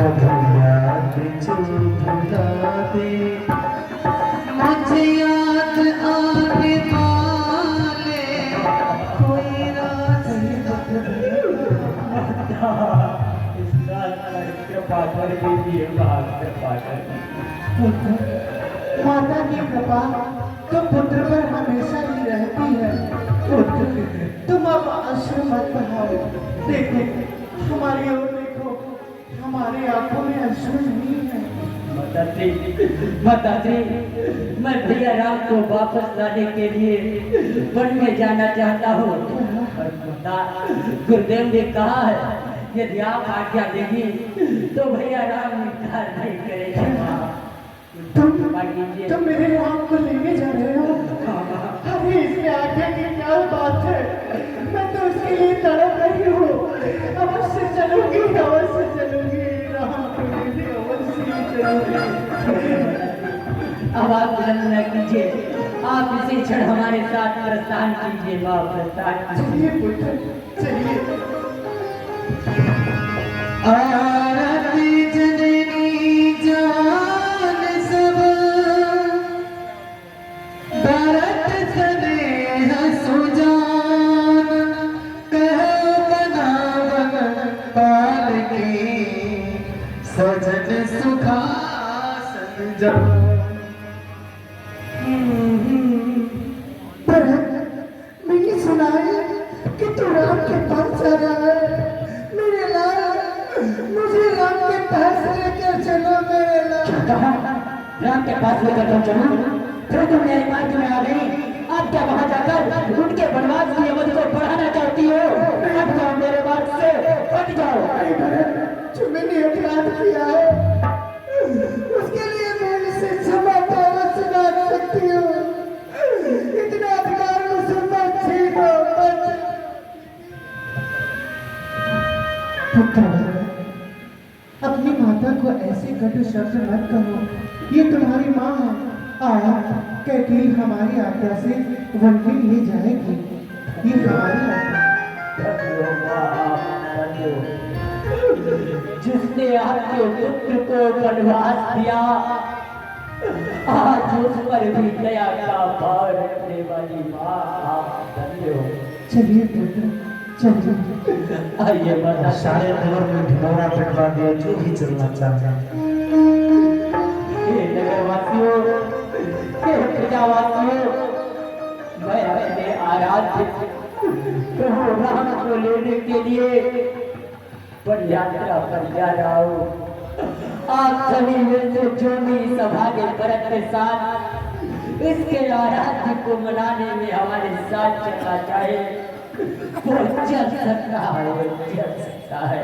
याद जो भुला दे मुझे याद आने वाले कोई रात माता की कृपा तो पुत्र पर हमेशा ही रहती है। पुत्र तुम अब आश्रम मत बढ़ाओ। देखो हमारी ओर देखो, हमारी आंखों में अश्रु नहीं है। माताजी, मैं भैया राम को वापस लाने के लिए वन में जाना चाहता हूँ। गुरुदेव ने कहा है यदि आप आज्ञा देंगी तो भैया राम इनकार नहीं करेगा। तुम मेरे राम को लेने जा रहे हो? अरे इसमें आगे की क्या बात है? मैं तो उसके लिए तड़प रही हूँ। अवश्य चलूंगी, अवश्य चलूंगी, राम को लेने अवश्य चलूंगी। अब आप विलंब न कीजिए, आप इसी क्षण हमारे साथ प्रस्थान कीजिए। बाप प्रस्थान चलिए पुत्र, चलिए। आरती जननी जान सब भरत स्नेह सुजान कहो बनावन पाल के सजन सुखासन जब। मैंने सुना है कि तू राम के पास जा रहा है। मेरे लाल, मुझे राम के पास लेकर चलो। मेरे लाल, राम के पास लेकर तुम चलो, फिर तुम मेरे मार्ग में आ गई। अब क्या वहां जाकर उनके वनवास की अवधि को बढ़ाना चाहती हो? हट जाओ मेरे मार्ग से, हट जाओ। जो मैंने अपराध किया है उसके लिए मैं इसे क्षमा पावत मांग सकती हूँ। इतना अधिकार मुझसे मत छीनो, मत। पुत्र, अपनी माता को ऐसे कटु शब्द मत कहो। ये तुम्हारी माँ है। कैकेयी हमारी आज्ञा से वन के लिए जाएगी। ये हमारी आज्ञा। जिसने आपके पुत्र को वनवास दिया, आज उस पर भी दया का भाव रखने वाली माँ आप धन्य हो। चलिए पुत्र, चलिए। आइए माता। सारे नगर में ढिंढोरा पिटवा दिया जो भी चलना चाहता। हे नगरवासियों, हे प्रजावासियों, मैं अपने आराध्य प्रभु राम को लेने के लिए पर यात्रा पर जा रहा हूँ। आप सभी मिलकर जो भी सौभाग्य व्रत के साथ इसके आराध्य को मनाने में हमारे साथ चलना चाहे वो चल सकता है, वो चल सकता है।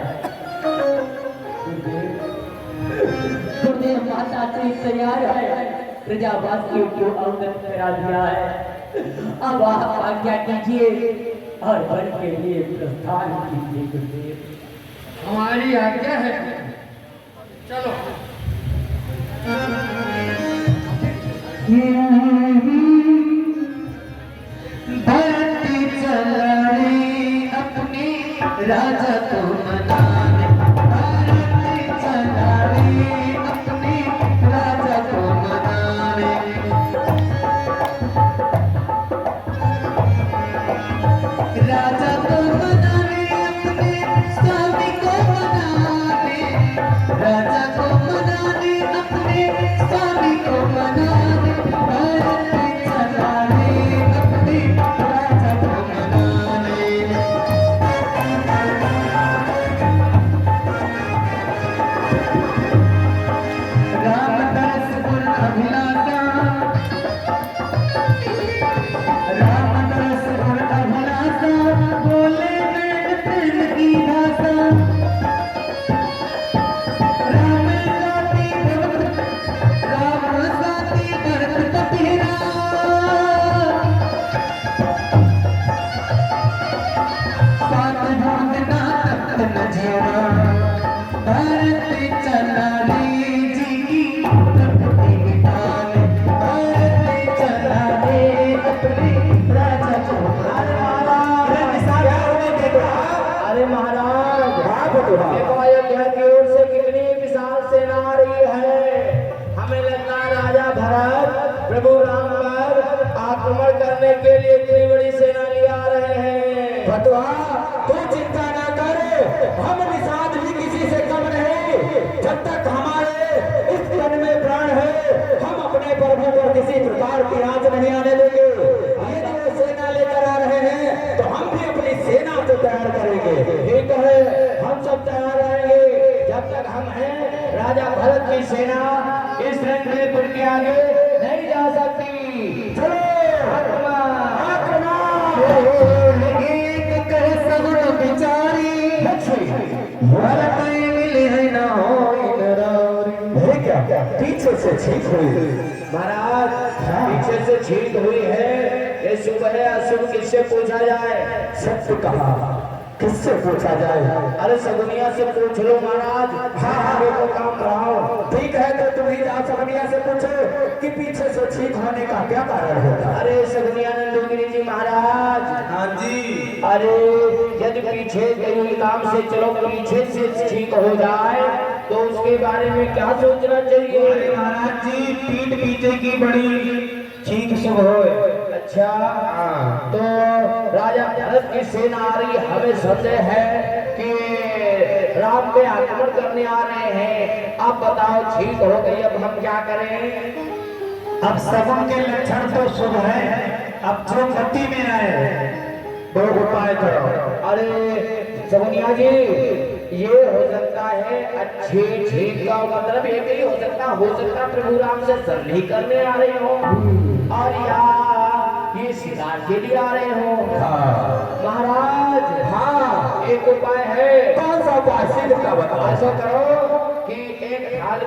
गुरुदेव माता से तैयार है, प्रजावासियों को अवगत करा दिया है। अब आप आज्ञा कीजिए और वन के लिए प्रस्थान कीजिए। गुरुदेव हमारी आज्ञा है, चलो। भरती चल रही अपने राजा को मनाने। भरती चल रही अपने राजा को मनाने। राजा को मनाने, अपने स्वामी को मनाने। राजा को मनाने, अपने स्वामी को मनाने। भरती चला रे अपने राजा को मनाने। राम दरस गुण अभिलाषा, राम दरस गुण अभिलाषा, बोले वेद प्रेम की भाषा। राम साथी भरत, राम साथी भरत कबीरा। सात ढूंढना तख्त न झेरा। भरत चला रे जी प्रकृति मिटाने। भरत चला रे अपने राजा को अरे महाराज, देखो अयोध्या की ओर से कितनी जब तक हम हैं राजा भरत की सेना इस रणभूमि के आगे नहीं जा सकती। चलो पीछे से छींक हुई महाराज, पीछे से छींक हुई है। ये शुभ है अशुभ किससे पूछा जाए? सत्य कहा, किससे पूछा जाए? अरे सगुनिया से पूछ लो महाराज। हाँ को काम कराओ। ठीक है तो तुम ही जाओ सगुनिया से पूछो कि पीछे से छींक होने का क्या कारण होता। अरे सगुनिया नंदगिरी जी महाराज। हाँ जी। अरे यदि पीछे कहीं काम से चलो पीछे से छींक हो जाए तो उसके बारे में क्या सोचना चाहिए? अरे महाराज जी पीठ पीछे की बड़ी छींक शुभ हो। अच्छा हाँ, तो राजा भरत की सेना आ रही, हमें संदेह है कि राम पे आक्रमण करने आ रहे हैं। अब बताओ छींक हो गई, अब हम क्या करें? अब सगुन के लक्षण तो शुभ है, अब जो गति में आए दो उपाय करो। अरे सगुनिया जी ये हो सकता है अच्छी छींक का मतलब ये भी हो सकता प्रभु राम से संधि करने आ रहे हो और या ये शिकार के लिए आ रहे हो। महाराज हाँ एक उपाय है। कौन सा उपाय? सिद्ध का बताओ। ऐसा करो कि एक थाल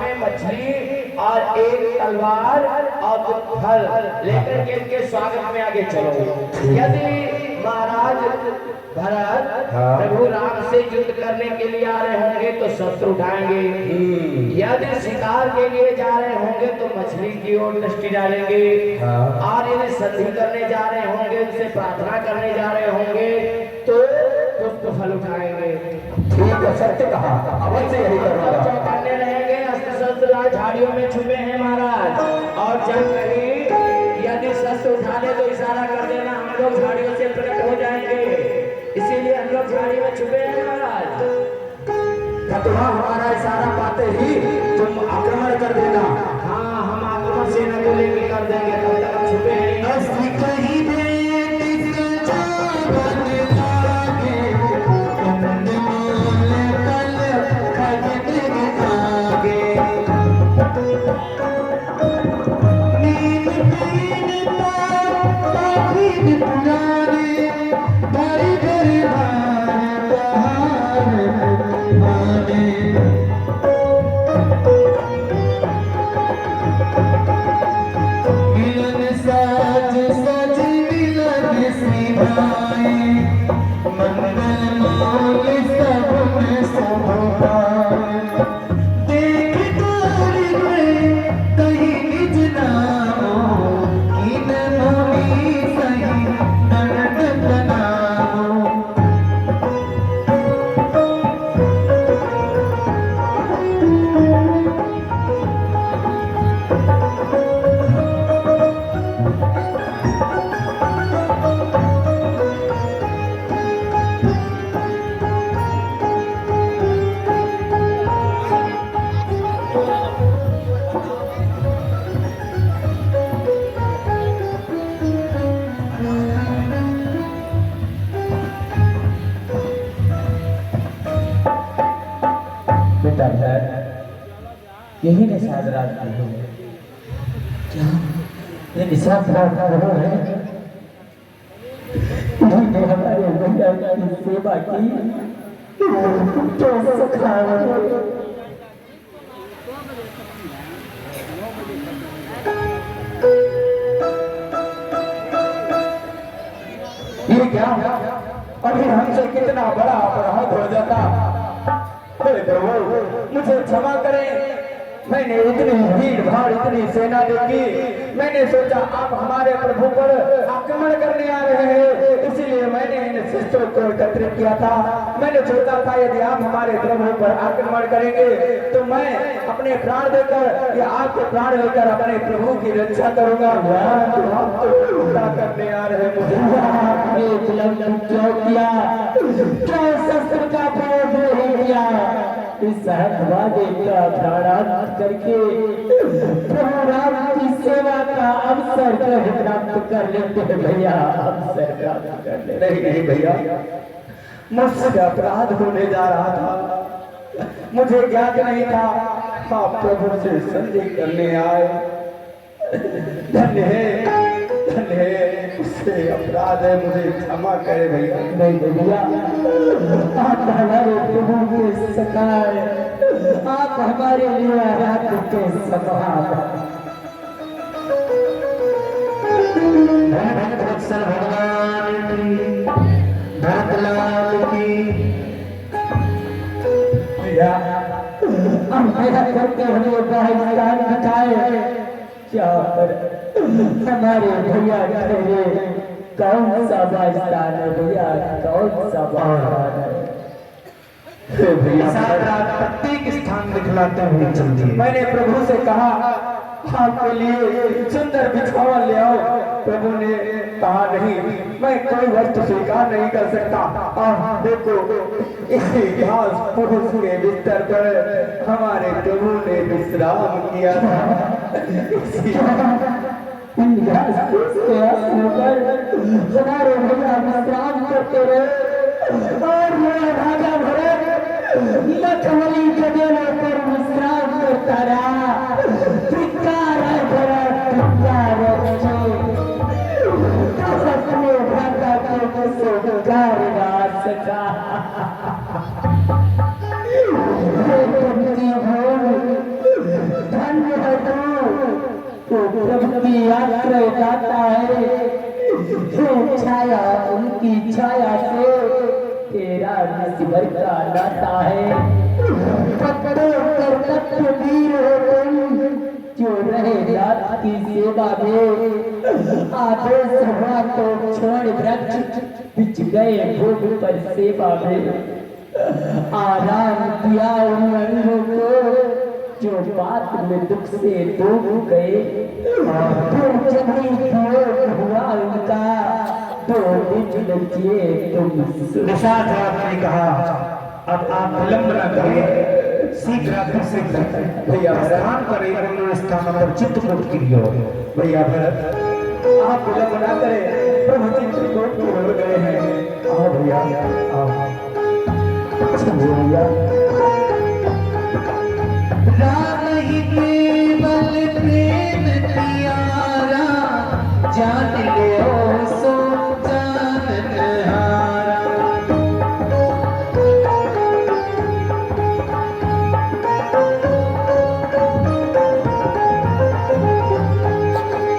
में मछली और एक तलवार और कुछ फल लेकर के इनके स्वागत में आगे चलो। यदि महाराज भरत प्रभु राम से युद्ध करने के लिए आ रहे होंगे तो शस्त्र उठाएंगे, यदि शिकार के लिए जा रहे होंगे तो मछली की ओर दृष्टि डालेंगे, और यदि संधि करने जा रहे होंगे उनसे प्रार्थना करने जा रहे होंगे तो पुष्प फल उठाएंगे। ठीक है, सत्य कहा, अवश्य यही करना। चौकन्ने रहेंगे, अस्त्र शस्त्र झाड़ियों में छुपे हैं महाराज, और जब कहीं यदि शस्त्र उठा ले तो इशारा कर देना, हम लोग झाड़ियों से प्रकट हो जाएंगे, इसीलिए हम लोग झाड़ी में छुपे हैं महाराज। खतरा हमारा इशारा पाते ही तुम आक्रमण कर देना। हाँ हम आक्रमण सेना को लेकर कर देंगे, तब तक हम छुपे हैं। यही निषाद राज है क्या? ये निषाद राज है हमारे भैया की सेवा की तो सखा ये क्या? अभी हमसे कितना बड़ा अपराध हो जाता। अरे प्रभु मुझे क्षमा करें, मैंने इतनी भीड़ भाड़ इतनी सेना देखी, मैंने सोचा आप हमारे प्रभु पर आक्रमण करने आ रहे हैं, इसीलिए मैंने इन शिष्यों को एकत्रित किया था। मैंने सोचा था यदि आप हमारे प्रभु पर आक्रमण करेंगे तो मैं अपने प्राण देकर या आपके प्राण लेकर अपने प्रभु की रक्षा करूंगा। करने आ रहे मुझे क्या शस्त्र का प्रयोग नहीं किया, इस सहजवादी का प्राणांत करके प्रभु राम की सेवा का अवसर प्राप्त कर लेते हैं भैया, अवसर प्राप्त कर लेते। नहीं नहीं भैया, मुझसे अपराध होने जा रहा था, मुझे ज्ञात नहीं था आप प्रभु से संधि करने आए। धन्य है, उससे अपराध है, मुझे क्षमा करे भैया। नहीं भैया, आप हमारे प्रभु के सखा है, आप हमारे लिए आराध्य के समान। वत्सल भगवान की, भरतलाल की। भैया हम मेरा करके हमें बहिष्कार दिखाए, क्या कर हमारे भैया ठहरे, कौन सा बहिष्कार है भैया, कौन सा बहिष्कार है भैया। साथ रात प्रत्येक स्थान दिखलाते हुए चल दिए। मैंने प्रभु से कहा आपके लिए सुंदर बिछावा ले आओ, प्रभु ने कहा नहीं, मैं कोई वस्तु स्वीकार नहीं कर सकता। देखो इसी घास पुरुष के बिस्तर पर हमारे प्रभु ने विश्राम किया था। इन घास पुरुष के आसन पर हमारे भैया विश्राम करते रहे और मेरा राजा भरत लखनऊ के डेरे पर विश्राम करता रहा। धिक्कार है भरत, धिक्कार है, अपने भ्राता को स्वीकार ना सका। धन्य है तो प्रभु की आश्रय जाता है, छाया उनकी छाया से तेरा नसीबर का नाता है। कर्तव्य वीर हो तुम, जो रहे रात की सेवा में, आदेश हुआ तो छोड़ वृक्ष बिछ गए भोग पर सेवा में। आराम दिया उन अंगों को जो बात में दुख से डूब गए, फिर जमीन हुआ उनका तो बचिए तुम। निषाद ने कहा अब आप विलंब न करें, शीघ्र से भैया स्थान पर एक स्थान पर चित्रकूट की ओर। भैया भरत आप विलंब न करें, प्रभु चित्रकूट की ओर गए हैं। आओ भैया आओ। भैया राम ही केवल प्रेम प्यारा, जान लो सो जानहारा।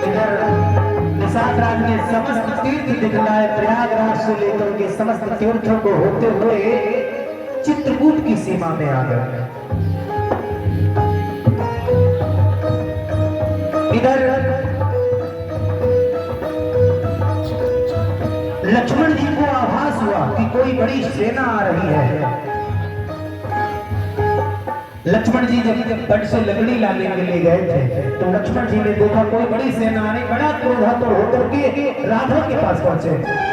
इधर निषाद राज ने समस्त तीर्थ दिखलाए, प्रयागराज से लेकर के समस्त तीर्थों को होते हुए चित्रकूट की सीमा में आ गए। इधर लक्ष्मण जी को आभास हुआ कि कोई बड़ी सेना आ रही है। लक्ष्मण जी जब बट से लकड़ी लाने के लिए गए थे तो लक्ष्मण जी ने देखा कोई बड़ी सेना आने, बड़ा क्रोधातुर होकर के राघव के पास पहुंचे।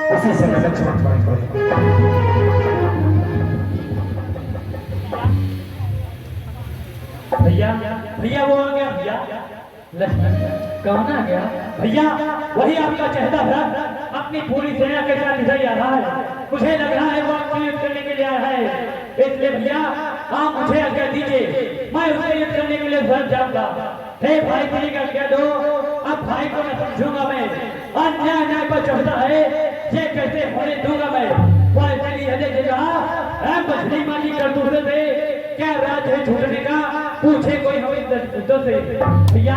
उसी समय लक्ष्मण भैया भैया वो आ गया भैया। लक्ष्मण कौन आ गया भैया? वही आपका चेहरा भरत अपनी पूरी सेना के साथ इधर आ रहा है। मुझे लग रहा है वो आपको युद्ध करने के लिए आया है, इसलिए भैया आप मुझे आज्ञा दीजिए, मैं उससे युद्ध करने के लिए घर जाऊंगा। हे भाई तेरी का आज्ञा दो, अब भाई को न समझूंगा मैं, अन्याय न्याय पर चढ़ता है ये कैसे होने दूंगा मैं। वो ऐसे ही हजे जगह मछली माली कर दूसरे से क्या राज है छूटने का, पूछे कोई हमें दूसरों से। भैया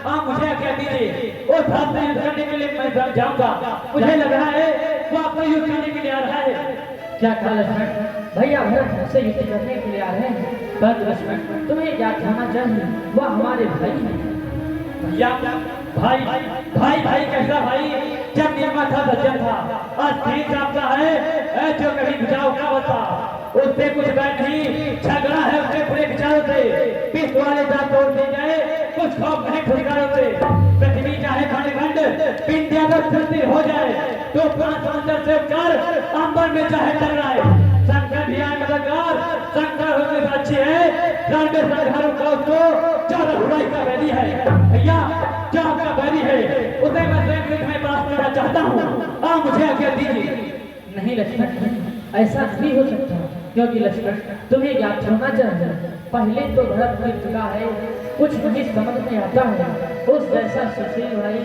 आप मुझे क्या दीजिए, वो धर्म से युद्ध करने के लिए मैं घर जाऊंगा। मुझे लग रहा है वो आपको युद्ध करने के लिए आ रहा है। क्या कहा लक्ष्मण? भैया भरत हमसे युद्ध करने के लिए आ रहे हैं। पर लक्ष्मण तुम्हें क्या कहना चाहिए, वह हमारे भाई हैं। भैया भाई भाई भाई कैसा भाई? जब निर्मा था सज्जन था, आज तीन आपका है जो कभी बुझाओ का बता। उससे कुछ बैठ नहीं, झगड़ा है उसके पूरे विचारों से, पीस वाले दांत तोड़ दी जाए, कुछ खौफ नहीं ठिकानों से। पृथ्वी चाहे खंड खंड पिंड अगर स्थिर हो जाए, तो प्राण समंदर से उपचार अंबर में चाहे टकराए। शंकर भी आए मददगार, शंकर होने से अच्छी है रण में संघारों का उसको चार हुड़ाई का बैरी है। भैया जो आपका बैरी है उसे मैं स्वयं युद्ध में परास्त करना चाहता हूँ, आप मुझे आज्ञा दीजिए। नहीं लक्ष्मण, ऐसा नहीं हो सकता, क्योंकि लक्ष्मण तुम्हें याद होना चाहिए, पहले तो भरत मिल चुका है, कुछ नहीं समझ में आता है, उस जैसा सुशील भाई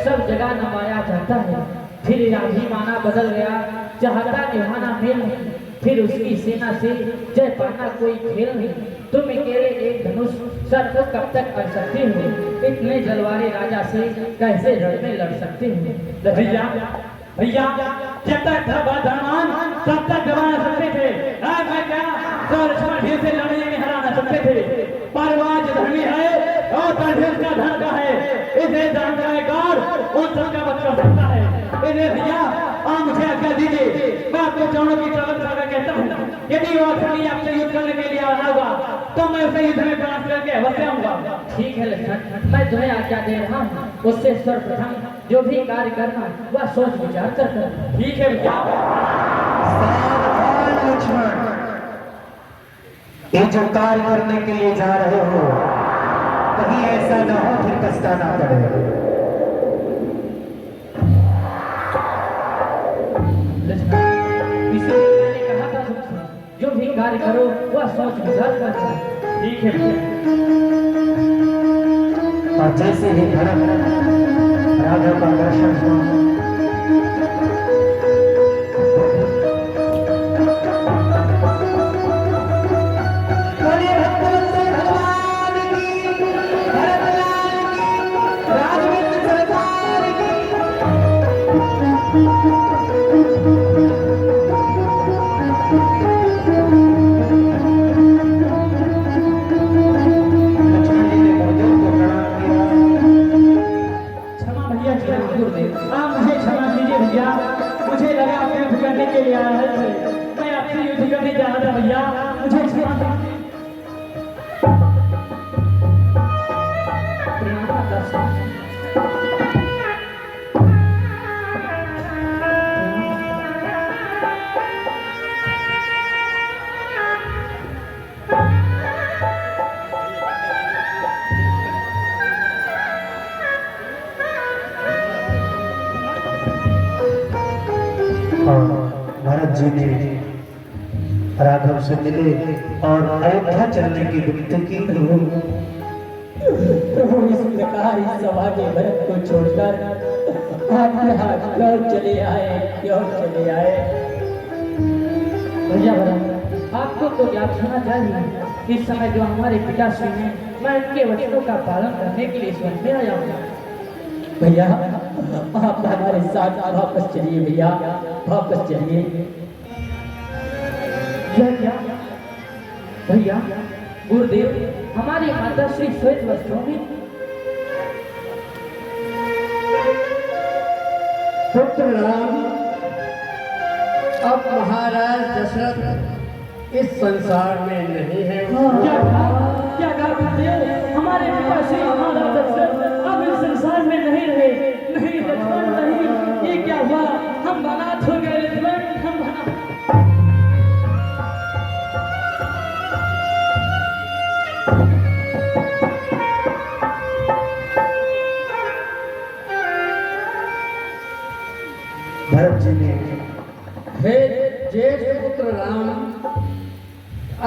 सब जगह नवाया जाता है, फिर राही माना बदल गया, चाहता निभाना मेल नहीं, फिर उसकी सेना से जय पाना कोई खेल नहीं। तुम अकेले एक धनुष सर को कब तक कर सकते हो? इतने जलवारे राजा से कैसे रण में लड़ सकते हो? भैया भैया जब तक था धनवान तब तक दबा न सकते थे, मैं क्या तो लक्ष्मण भी से लड़ने में हरा न सकते थे, पर वो आज धर्मी है और परदेश का धन का है, इसे धन का एक उन सबका वध कर सकता है। इसे भैया आप मुझे आज्ञा दीजिए, मैं आपको चारों की चौबत सागर कहता हूँ, यदि वो धर्मी आपसे युद्ध करने के लिए आ रहा होगा तो मैं उसे युद्ध में परास्त करके अवश्य आऊंगा। ठीक है लक्ष्मण, मैं तुम्हें आज्ञा दे रहा हूँ, उससे सर्वप्रथम जो भी कार्य करना वह सोच विचार कर करना। ठीक है भैया। सावधान लक्ष्मण, ये जो कार्य करने के लिए जा रहे हो कहीं ऐसा न हो फिर पछताना पड़े। इसीलिए मैंने कहा था तुमसे, जो भी कार्य करो वह सोच विचार कर करना। ठीक है भैया। और जैसे ही भरत राघव का दर्शन हुआ, भरत जी ने राघव से मिले और अयोध्या चलने की विनती की। प्रभु इस प्रकार इस सभा के भरत को छोड़कर आप यहाँ क्यों चले आए, क्यों चले आए? भैया भरत, आपको तो याद होना चाहिए, इस समय जो हमारे पिताश्री हैं, मैं उनके वचनों का पालन करने के लिए स्वर्ग में आया हूँ। भैया आप हमारे साथ वापस चलिए, भैया वापस चलिए। क्या भैया गुरुदेव हमारी माता श्री श्वेत वस्त्रों में? पुत्र राम, अब महाराज दशरथ इस संसार में नहीं है। क्या गुरुदेव, हमारे पिता श्री महाराज दशरथ अब इस संसार में नहीं रहे? नहीं लक्ष्मण नहीं, ये क्या हुआ? हम अनाथ हो गए लक्ष्मण, हम अनाथ। भरत जी ने हे ज्येष्ठ पुत्र राम,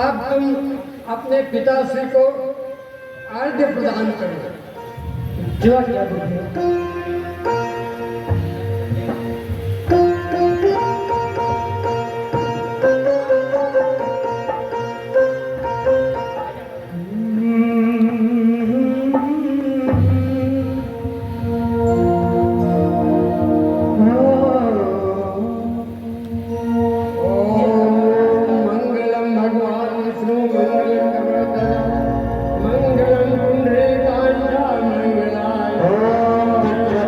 अब तुम अपने पिताश्री को अर्घ्य प्रदान करो। जो क्या गुरुदेव? ओम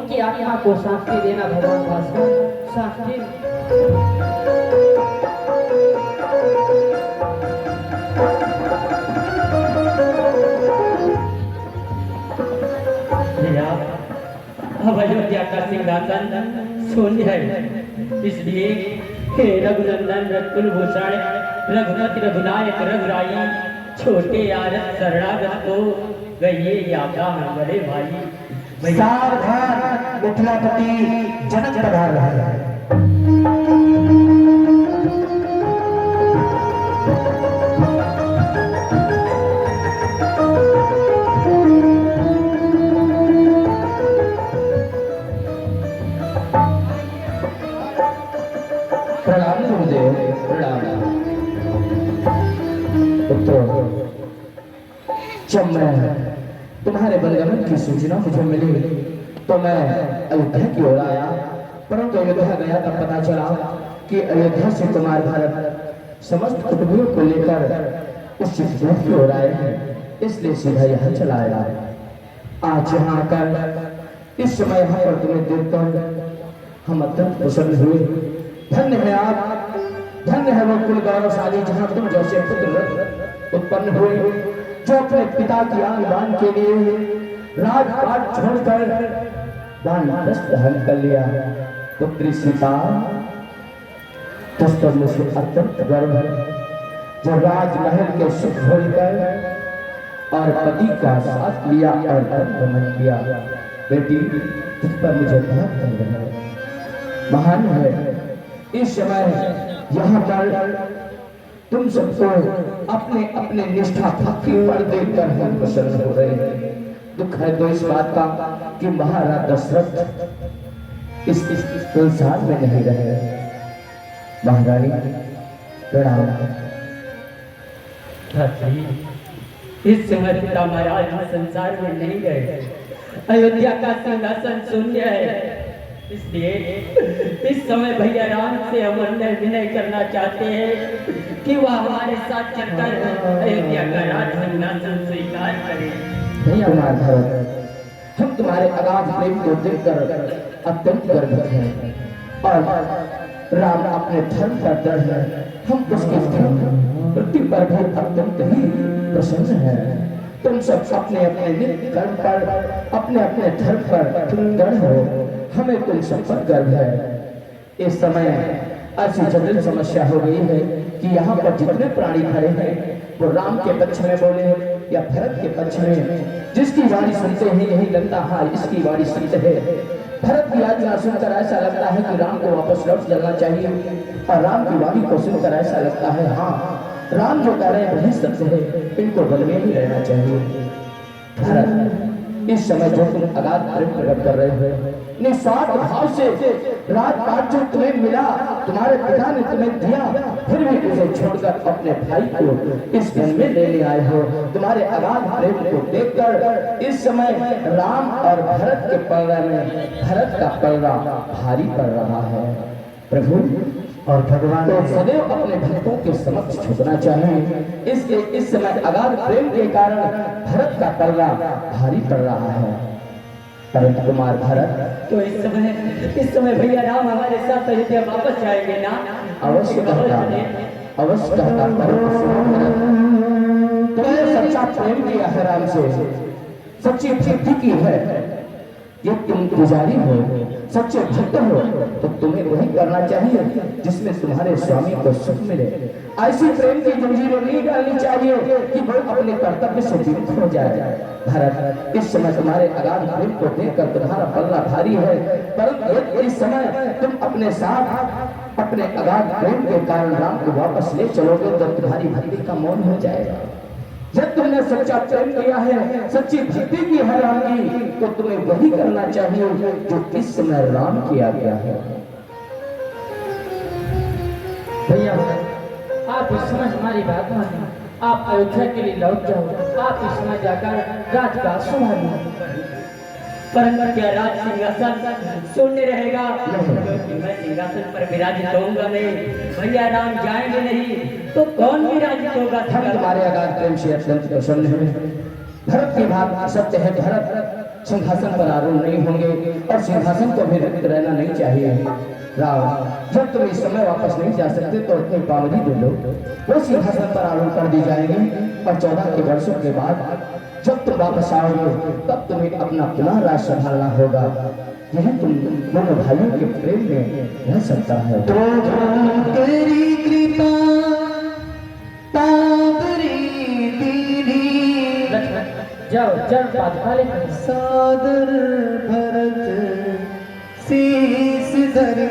उनकी आत्मा को शांति देना भगवान भास्कर। शांति भैया, अब अयोध्या का सिंहासन शून्य है, इसलिए हे रघुनंदन रघुकुलभूषण रघुपति रघुनायक रघुराई छोटे आरत शरणागत को गइए यात्रा में बड़े भाई। भैया सावधान, मिथिलापति जनक पधार रहा है। प्रणाम गुरुदेव, प्रणाम। पुत्रों, जब मैं तुम्हारे बलगमन की सूचना मुझे मिली तो मैं अयोध्या की ओर आया, परंतु अयोध्या गया तब पता चला कि अयोध्या से कुमार भरत समस्त कुटुंबियों को लेकर उस चित्रकूट की ओर आए हैं, इसलिए सीधा यहाँ चला आया। आज यहाँ आकर इस समय यहाँ पर तुम्हें देखकर हम अत्यंत प्रसन्न हुए। धन्य है आप, धन्य है वो कुल गौरवशाली जहाँ तुम जैसे पुत्र उत्पन्न हुए, जो अपने पिता की आन बान के लिए राजपाट छोड़कर वानप्रस्थ धारण कर लिया। पुत्री सीता तब तक मुझे अत्यंत गर्व है, जो राजमहल के सुख भूलकर और पति का साथ लिया और गमन किया। बेटी, तुझ पर मुझे बहुत गर्व है, महान है। इस समय यहाँ पर तुम सबको अपने अपने निष्ठा भक्ति पर देखकर हम प्रसन्न हो रहे हैं। दुख है तो इस बात का कि महाराज दशरथ इस संसार में नहीं रहे। महारानी प्रणाम। इस समय पिता महाराज संसार में नहीं गए, अयोध्या का सिंहासन शून्य है, इसलिए इस समय भैया राम से हम विनय करना चाहते हैं कि वह हमारे साथ चलकर अयोध्या का राज सिंहासन स्वीकार करें। कुमार भरत, हम तुम्हारे अगाध प्रेम को देखकर अत्यंत गर्वित हैं और राम अपने धर्म पर दृढ़ है, हम उसके वृत्ति पर भी अत्यंत ही प्रसन्न हैं। तुम सब अपने अपने नित्य कर्म पर अपने अपने धर्म पर दृढ़ हो, हमें तुम सब पर गर्व है। इस समय ऐसी जटिल समस्या हो गई है कि यहाँ पर जितने प्राणी खड़े हैं वो राम के पक्ष में बोले या भरत के पक्ष में। जिसकी वाणी सुनते हैं यही लगता है इसकी वाणी सुनते हैं। भरत की आज्ञा सुनकर ऐसा लगता है कि राम को वापस लौट जाना चाहिए, और राम की वाणी को सुनकर ऐसा लगता है हाँ, राम जो कह रहे हैं वही सत्य है, इनको बल में ही रहना चाहिए। भरत, इस समय जो तुम अगाध प्रेम प्रकट कर रहे हो, निस्वार्थ भाव से राजपाट जो तुम्हें मिला, तुम्हारे पिता ने तुम्हें दिया, फिर भी उसे छोड़कर अपने भाई को इस वन में लेने आए हो। तुम्हारे अगाध प्रेम को देखकर इस समय राम और भरत के पल्ले में भरत का पल्ला भारी पड़ रहा है। प्रभु और भगवान तो सदैव अपने भक्तों के समक्ष झुकना चाहिए, इसलिए इस समय अगाध प्रेम के कारण भरत का पल्ला भारी पड़ रहा है। परंतु कुमार भरत, तो इस समय भैया राम हमारे साथ अयोध्या वापस जाएंगे ना? अवश्य कहता, अवश्य कहता। तुमने सच्चा प्रेम किया है राम से, सच्ची भक्ति की है, ये तुम पुजारी हो, सच्चे भक्त हो, तो तुम्हें वही करना चाहिए जिसमें तुम्हारे स्वामी को सुख मिले। ऐसी प्रेम की जंजीरें नहीं डालनी चाहिए कि वो अपने कर्तव्य से विमुख हो जाए। भरत, इस समय तुम्हारे अगाध प्रेम को देखकर तुम्हारा पल्ला भारी है, परंतु इस समय तुम अपने साथ अपने अगाध प्रेम के कारण राम को वापस ले चलोगे तो तुम्हारी भक्ति का मौन हो जाएगा। जब तुमने सच्चा प्रेम किया है, सच्ची भक्ति की है राम की, तो तुम्हें वही करना चाहिए जो इस समय राम किया गया है। भैया आप इस समय हमारी बात मानिए, आप अयोध्या के लिए लौट जाओ, आप इस समय जाकर राजकाज संभालिए। परंतु क्या राज सिंहासन शून्य रहेगा? क्योंकि मैं सिंहासन पर विराजित होऊंगा नहीं, भैया राम जाएंगे नहीं तो कौन विराजित होगा? हम तुम्हारे अगाध प्रेम से अत्यंत प्रसन्न हैं। भरत की बात सत्य है। भरत, सिंहासन पर आरूढ़ नहीं होंगे और सिंहासन को भी रिक्त रहना नहीं चाहिए। राम, जब तुम इस समय वापस नहीं जा सकते तो अपनी पावनी दे लो, वो सिंहासन पर आरूढ़ कर दी जाएगी और 14 के वर्षों के बाद जब तुम वापस आओगे तब तुम्हें अपना पुनः राज संभालना होगा। यह तुम दोनों भाइयों के प्रेम में रह सकता है। तेरी कृपा ताबरी दीदी जाओ चरण पादुका लेकर सादर भरत शीस धरे।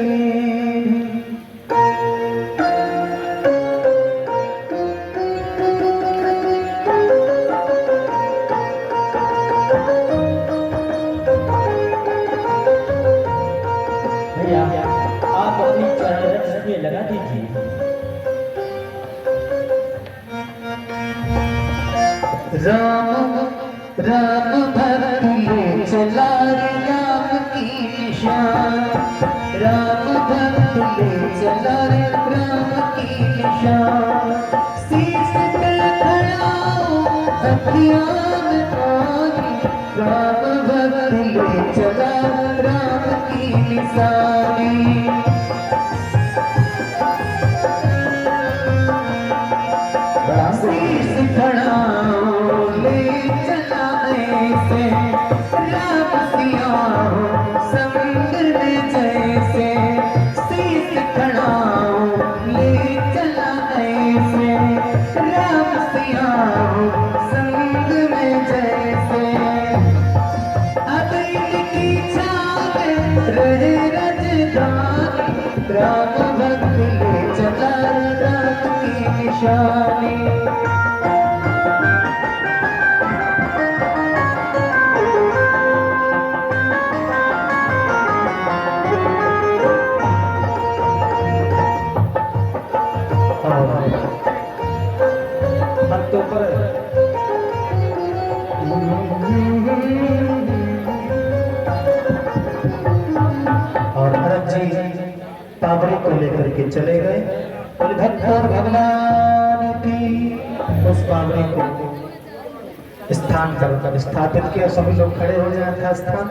भैया आप अपनी चरण रक्ष में लगा दीजिए। राम राम भक्त ले चला रे राम की निशान, राम भक्त ले चला रे राम की निशान। शीश पे खड़ाओ हथियार आगे, राम भक्त ले चला राम की निशानी। शीश खड़ाओ ले चला ऐसे, राम सिया हो समुद्र में जैसे। शीश खड़ाओ ले चला ऐसे, राम सिया हो समुद्र में जैसे। अब इनकी छाव रहे रजदानी, राम भक्त ले चला राम की निशानी। भक्तों पर और भरत जी पावरी को लेकर के चले गए। बोले भक्त और भगवान की उस पावरी को स्थान पर स्थापित किया। सभी लोग खड़े हो जाए था स्थान।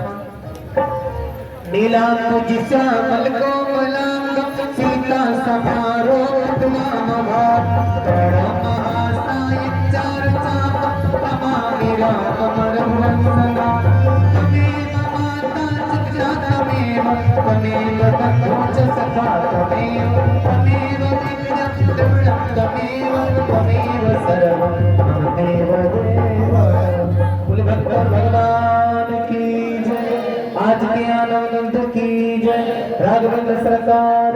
नीला तुझ श्यामल को मलांग, सीता समारो तमाम भाग, बड़ा महासाय चार चाप, तमामी राम मरम संगा। तमेव माता चित्रा तमेव, तमेव बंधु च सखा तमेव, तमेव विद्या द्रविणं तमेव, तमेव सर्वं तमेव देव। बोले भक्त और भगवान की जय। आज के आनंद की जय। राघवेंद्र सरकार